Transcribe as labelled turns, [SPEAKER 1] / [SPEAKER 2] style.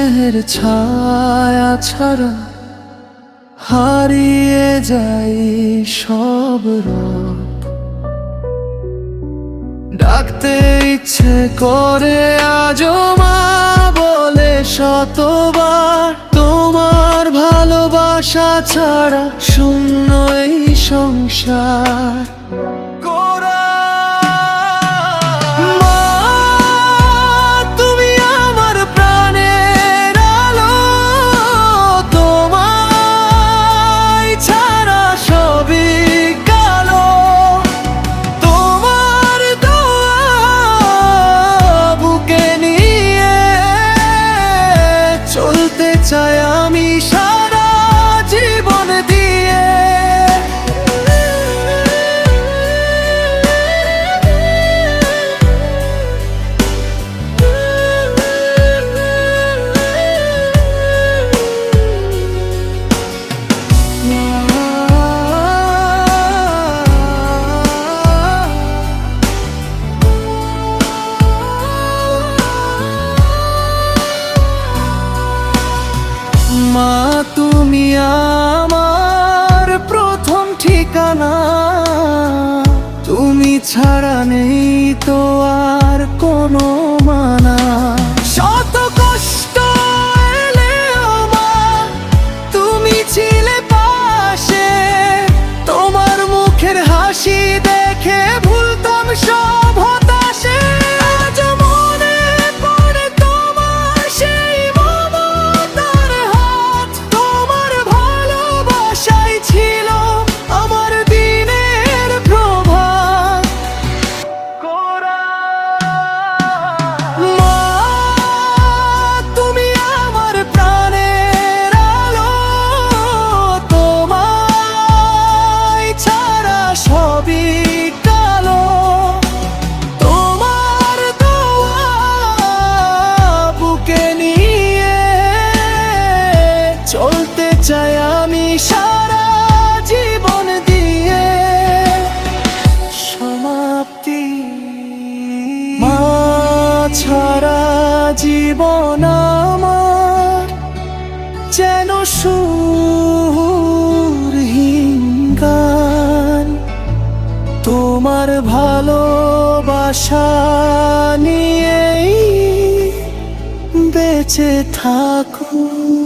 [SPEAKER 1] স্নেহের ছায়া ছাড়া হারিয়ে যাই সব রব। ডাকতে ইচ্ছে করে আজও মা বলে শতবার, তোমার ভালোবাসা ছাড়া শূন্য এই সংসার। চাই আমি সারা জীবন দিয়ে, মা তুমি আমার প্রথম ঠিকানা, তুমি ছাড়া নেই তো আর কোনো মানা। শত কষ্ট এলেও মা তুমি ছিলে পাশে, তোমার মুখের হাসি দেখে ভুলতাম সব হতাশে। চলতে চাই আমি সারা জীবন দিয়ে, সমাপ্তি মা ছাড়া জীবন আমার যেন সুরহীন গান। তোমার ভালোবাসা নিয়েই বেঁচে থাকুক।